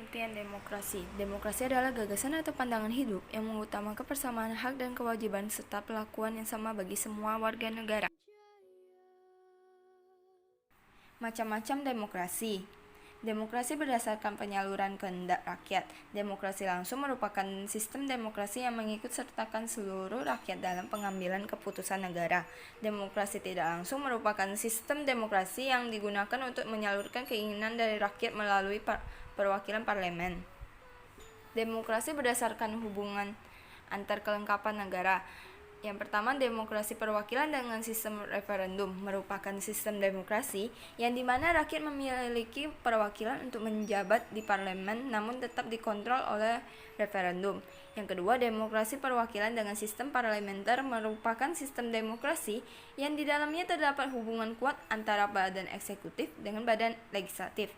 Pengertian demokrasi. Demokrasi adalah gagasan atau pandangan hidup yang mengutamakan persamaan hak dan kewajiban serta perlakuan yang sama bagi semua warga negara. Macam-macam demokrasi. Demokrasi berdasarkan penyaluran kehendak rakyat. Demokrasi langsung merupakan sistem demokrasi yang mengikut sertakan seluruh rakyat dalam pengambilan keputusan negara. Demokrasi tidak langsung merupakan sistem demokrasi yang digunakan untuk menyalurkan keinginan dari rakyat melalui perwakilan parlemen. Demokrasi berdasarkan hubungan antar kelengkapan negara. Yang pertama, demokrasi perwakilan dengan sistem referendum merupakan sistem demokrasi yang dimana rakyat memiliki perwakilan untuk menjabat di parlemen namun tetap dikontrol oleh referendum. Yang kedua, demokrasi perwakilan dengan sistem parlementer merupakan sistem demokrasi yang di dalamnya terdapat hubungan kuat antara badan eksekutif dengan badan legislatif.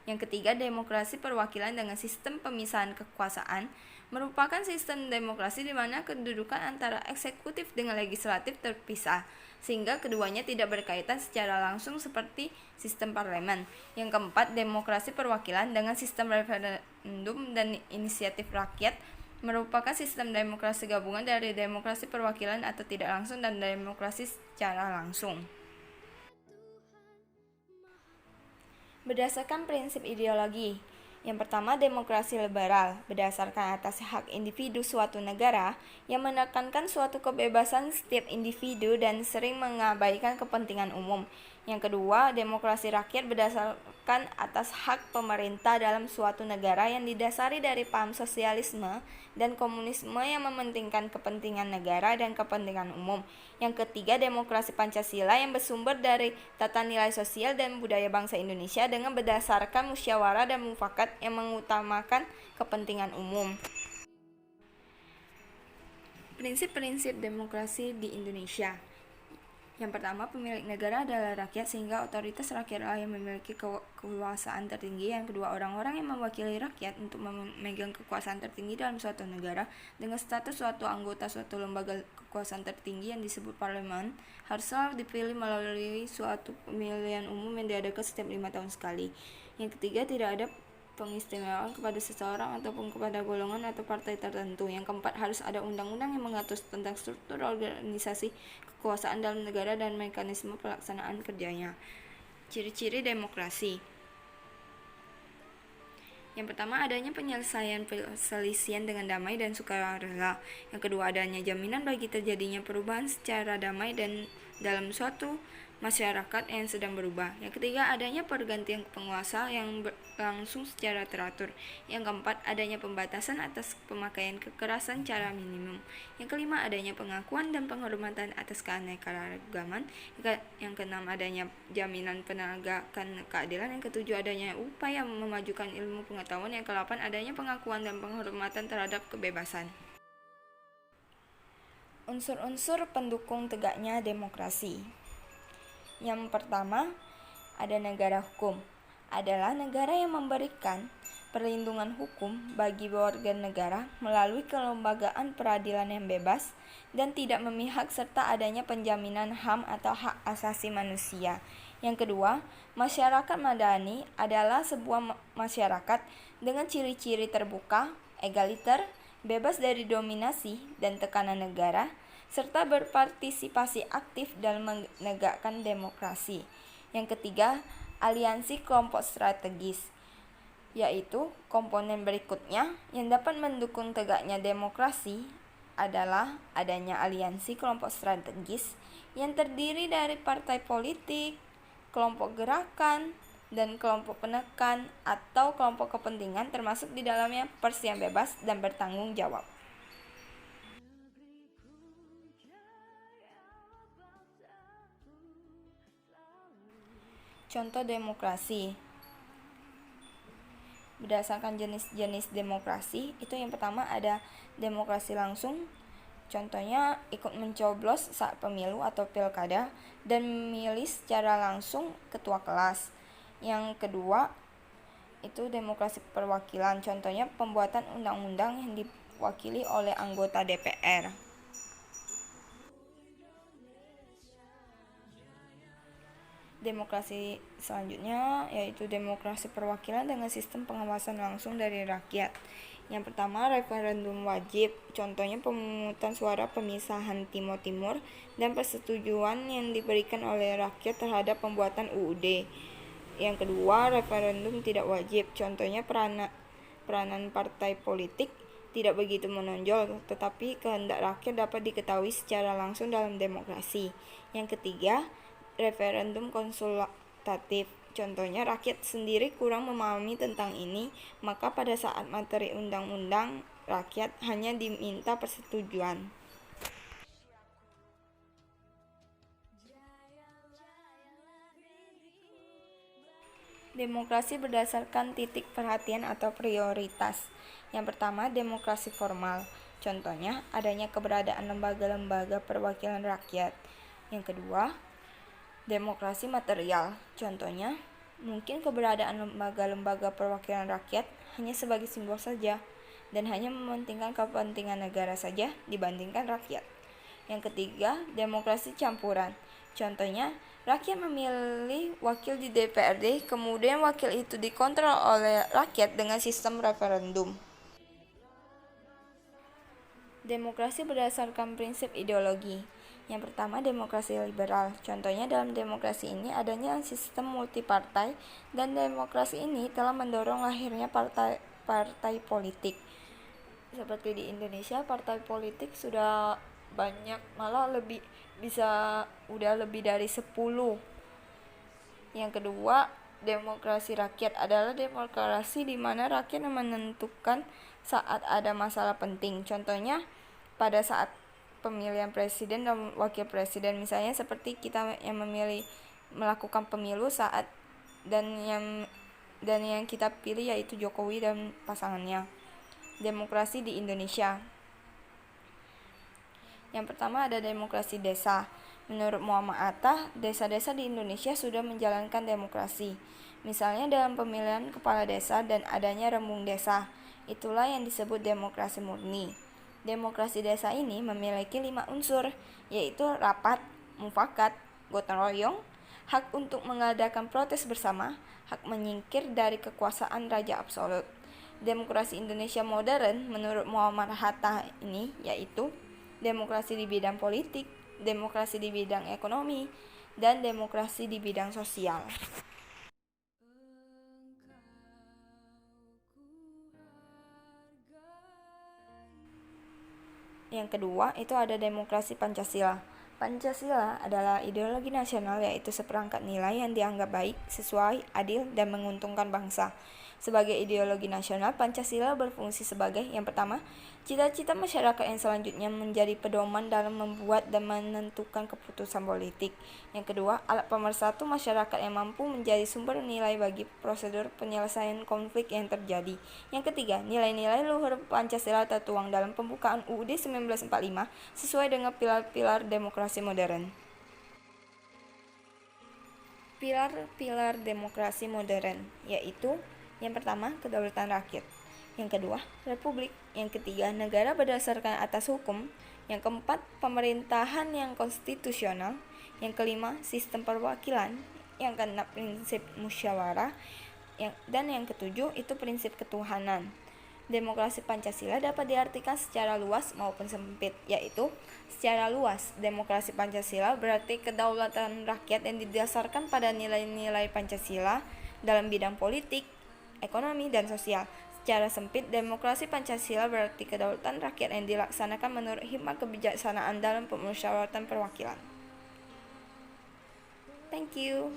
Yang ketiga, demokrasi perwakilan dengan sistem pemisahan kekuasaan merupakan sistem demokrasi di mana kedudukan antara eksekutif dengan legislatif terpisah, sehingga keduanya tidak berkaitan secara langsung seperti sistem parlemen. Yang keempat, demokrasi perwakilan dengan sistem referendum dan inisiatif rakyat merupakan sistem demokrasi gabungan dari demokrasi perwakilan atau tidak langsung dan demokrasi secara langsung. Berdasarkan prinsip ideologi. Yang pertama, demokrasi liberal berdasarkan atas hak individu suatu negara yang menekankan suatu kebebasan setiap individu dan sering mengabaikan kepentingan umum. Yang kedua, demokrasi rakyat berdasarkan atas hak pemerintah dalam suatu negara yang didasari dari paham sosialisme dan komunisme yang mementingkan kepentingan negara dan kepentingan umum. Yang ketiga, demokrasi Pancasila yang bersumber dari tata nilai sosial dan budaya bangsa Indonesia dengan berdasarkan musyawarah dan mufakat yang mengutamakan kepentingan umum. Prinsip-prinsip demokrasi di Indonesia. Yang pertama, pemilik negara adalah rakyat sehingga otoritas rakyatlah yang memiliki kekuasaan tertinggi. Yang kedua, orang-orang yang mewakili rakyat untuk memegang kekuasaan tertinggi dalam suatu negara dengan status suatu anggota suatu lembaga kekuasaan tertinggi yang disebut parlemen haruslah dipilih melalui suatu pemilihan umum yang diadakan setiap 5 tahun sekali. Yang ketiga, tidak ada pengistimewaan kepada seseorang ataupun kepada golongan atau partai tertentu. Yang keempat, harus ada undang-undang yang mengatur tentang struktur organisasi kekuasaan dalam negara dan mekanisme pelaksanaan kerjanya. Ciri-ciri demokrasi. Yang pertama, adanya penyelesaian perselisihan dengan damai dan sukarela. Yang kedua, adanya jaminan bagi terjadinya perubahan secara damai dan dalam suatu masyarakat yang sedang berubah. Yang ketiga, adanya pergantian penguasa yang berlangsung secara teratur. Yang keempat, adanya pembatasan atas pemakaian kekerasan secara minimum. Yang kelima, adanya pengakuan dan penghormatan atas keanekaragaman. Yang keenam, adanya jaminan penegakan keadilan. Yang ketujuh, adanya upaya memajukan ilmu pengetahuan. Yang kedelapan, adanya pengakuan dan penghormatan terhadap kebebasan. Unsur-unsur pendukung tegaknya demokrasi. Yang pertama, ada negara hukum. Adalah negara yang memberikan perlindungan hukum bagi warga negara melalui kelembagaan peradilan yang bebas dan tidak memihak serta adanya penjaminan HAM atau hak asasi manusia. Yang kedua, masyarakat madani adalah sebuah masyarakat dengan ciri-ciri terbuka, egaliter, bebas dari dominasi dan tekanan negara, serta berpartisipasi aktif dalam menegakkan demokrasi. Yang ketiga, aliansi kelompok strategis, yaitu komponen berikutnya yang dapat mendukung tegaknya demokrasi adalah adanya aliansi kelompok strategis yang terdiri dari partai politik, kelompok gerakan, dan kelompok penekan atau kelompok kepentingan termasuk di dalamnya pers yang bebas dan bertanggung jawab. Contoh demokrasi. Berdasarkan jenis-jenis demokrasi, itu yang pertama ada demokrasi langsung. Contohnya ikut mencoblos saat pemilu atau pilkada dan memilih secara langsung ketua kelas. Yang kedua, itu demokrasi perwakilan. Contohnya pembuatan undang-undang yang diwakili oleh anggota DPR. Demokrasi selanjutnya yaitu demokrasi perwakilan dengan sistem pengawasan langsung dari rakyat. Yang pertama, referendum wajib, contohnya pemungutan suara pemisahan Timor Timur dan persetujuan yang diberikan oleh rakyat terhadap pembuatan UUD. Yang kedua, referendum tidak wajib, contohnya peranan partai politik tidak begitu menonjol, tetapi kehendak rakyat dapat diketahui secara langsung dalam demokrasi. Yang ketiga, referendum konsultatif, contohnya rakyat sendiri kurang memahami tentang ini, maka pada saat materi undang-undang rakyat hanya diminta persetujuan. Demokrasi berdasarkan titik perhatian atau prioritas. Yang pertama, demokrasi formal. Contohnya, adanya keberadaan lembaga-lembaga perwakilan rakyat. Yang kedua, demokrasi material, contohnya mungkin keberadaan lembaga-lembaga perwakilan rakyat hanya sebagai simbol saja dan hanya mementingkan kepentingan negara saja dibandingkan rakyat. Yang ketiga, demokrasi campuran, contohnya rakyat memilih wakil di DPRD, kemudian wakil itu dikontrol oleh rakyat dengan sistem referendum. Demokrasi berdasarkan prinsip ideologi. Yang pertama, demokrasi liberal. Contohnya dalam demokrasi ini adanya sistem multipartai dan demokrasi ini telah mendorong lahirnya partai politik. Seperti di Indonesia, partai politik sudah banyak, malah udah lebih dari 10. Yang kedua, demokrasi rakyat adalah demokrasi di mana rakyat menentukan saat ada masalah penting. Contohnya pada saat pemilihan presiden dan wakil presiden, misalnya seperti kita yang melakukan pemilu saat dan yang kita pilih yaitu Jokowi dan pasangannya. Demokrasi di Indonesia. Yang pertama ada demokrasi desa. Menurut Muhammad Atta, desa-desa di Indonesia sudah menjalankan demokrasi. Misalnya dalam pemilihan kepala desa dan adanya rembung desa. Itulah yang disebut demokrasi murni. Demokrasi desa ini memiliki 5 unsur, yaitu rapat, mufakat, gotong royong, hak untuk mengadakan protes bersama, hak menyingkir dari kekuasaan raja absolut. Demokrasi Indonesia modern menurut Muhammad Hatta ini yaitu demokrasi di bidang politik, demokrasi di bidang ekonomi, dan demokrasi di bidang sosial. Yang kedua, itu ada demokrasi Pancasila. Pancasila adalah ideologi nasional, yaitu seperangkat nilai yang dianggap baik, sesuai, adil, dan menguntungkan bangsa. Sebagai ideologi nasional, Pancasila berfungsi sebagai yang pertama, cita-cita masyarakat yang selanjutnya menjadi pedoman dalam membuat dan menentukan keputusan politik. Yang kedua, alat pemersatu masyarakat yang mampu menjadi sumber nilai bagi prosedur penyelesaian konflik yang terjadi. Yang ketiga, nilai-nilai luhur Pancasila tertuang dalam pembukaan UUD 1945 sesuai dengan pilar-pilar demokrasi modern. Pilar-pilar demokrasi modern yaitu yang pertama, kedaulatan rakyat. Yang kedua, republik. Yang ketiga, negara berdasarkan atas hukum. Yang keempat, pemerintahan yang konstitusional. Yang kelima, sistem perwakilan. Yang keenam, prinsip musyawarah. Dan yang ketujuh, itu prinsip ketuhanan. Demokrasi Pancasila dapat diartikan secara luas maupun sempit, yaitu secara luas, demokrasi Pancasila berarti kedaulatan rakyat yang didasarkan pada nilai-nilai Pancasila dalam bidang politik, ekonomi, dan sosial. Secara sempit, demokrasi Pancasila berarti kedaulatan rakyat yang dilaksanakan menurut hikmat kebijaksanaan dalam pemusyawaratan perwakilan. Thank you.